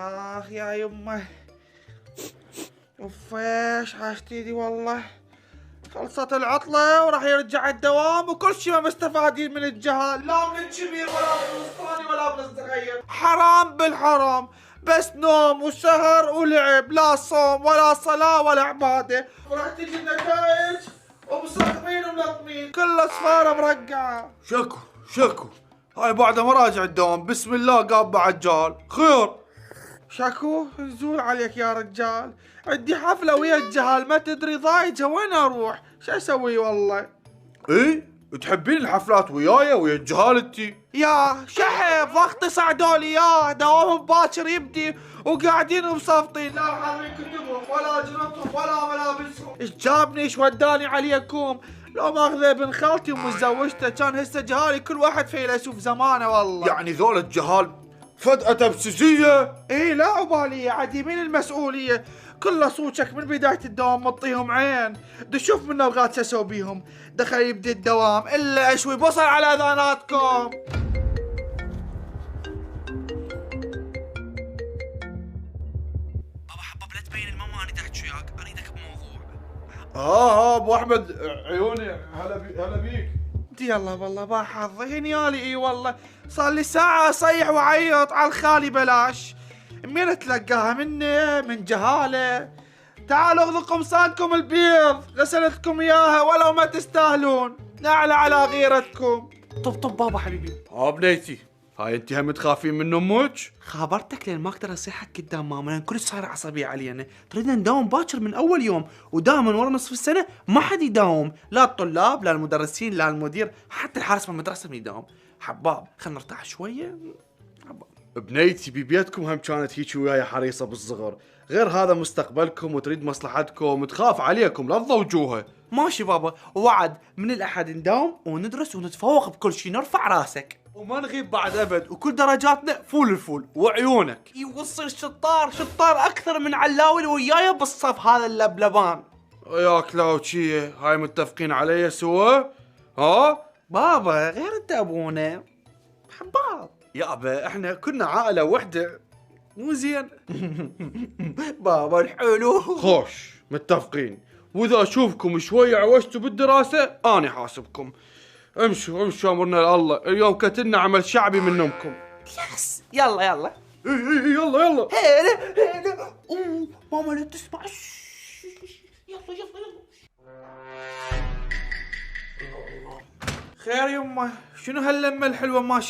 اخ يا يمه، اوفيش حاشتيني والله. خلصت العطلة وراح يرجع الدوام وكل شي ما مستفادين من الجهال، لا من الكبير ولا من الصغير ولا من الصغير. حرام بالحرام، بس نوم وسهر ولعب، لا صوم ولا صلاة ولا عبادة. وراح تجي النتائج ومسقمين وملطمين، كلها صفارة مرقعة. شكو هاي بعد ما راجع الدوام، بسم الله قاب بعد جال خير. شكو نزول عليك يا رجال، عندي حفلة ويا الجهال ما تدري ضايجة وين اروح، شو اسوي والله؟ ايه تحبين الحفلات وياي ويا الجهال انتي؟ يا شحب ضغطي صعدوا لي ياه، دوامهم باكر يبدي وقاعدين مصفطين، لا حاضرين كتبهم ولا اجرتهم ولا ملابسهم. ايش جابني ايش وداني عليكم؟ لو ماخذه ابن خالتي ومتزوجته كان هسه جهالي كل واحد فيلسوف زمانه والله. يعني ذول الجهال فجأة تبسيسية؟ ايه لا عبالية، عديمين المسؤولية، كله صوتك من بداية الدوام مطيهم عين، شوف من نبغات اسوي بيهم، دخل يبدي الدوام الا اشوي بصل على اذاناتكم. بابا حباب لا تبين الماما انا احكي وياك، اريدك بموضوع. ابو احمد عيوني، هلا بيك. يلا والله ما حظي هنيالي. اي والله صار لي ساعة اصيح وعيط على الخالي بلاش، من تلقاها مني من جهالة. تعالوا اخذوا قمصانكم البيض، غسلتكم اياها ولو ما تستاهلون، نعلى على غيرتكم. طب بابا حبيبي، بنيتي هاي انتي هم تخافين من امك؟ خابرتك لان ما اقدر اصيحك قدام ماما لان كل صايره عصبيه علينا، تريدنا نداوم باكر من اول يوم، ودائما ورا نصف السنه ما حد يداوم، لا الطلاب لا المدرسين لا المدير حتى الحارس من المدرسه ما يداوم. حباب خلنا نرتاح شويه. حباب بنيتي ببيتكم هم كانت هيك وياي حريصه بالصغر، غير هذا مستقبلكم وتريد مصلحتكم وتخاف عليكم لا تضوجوها. ماشي بابا، وعد من الاحد نداوم وندرس ونتفوق بكل شيء، نرفع راسك وما نغيب بعد ابد، وكل درجاتنا فول الفول وعيونك. يوصل شطار اكثر من علاوي وياي بالصف هذا اللبلبان. ياك لاوتشيه هاي متفقين علي سوا؟ ها بابا غير انت ابونا حباب. يابا احنا كنا عائله وحده مو زين؟ بابا الحلو خوش متفقين، واذا اشوفكم شوي عوجتوا بالدراسه اني حاسبكم. امشوا امرنا الله، اليوم كتلنا عمل شعبي من نومكم. يس يلا يلا هلا ماما لا تسمع. يلا خير يمه، شنو هاللمة الحلوة ما شاء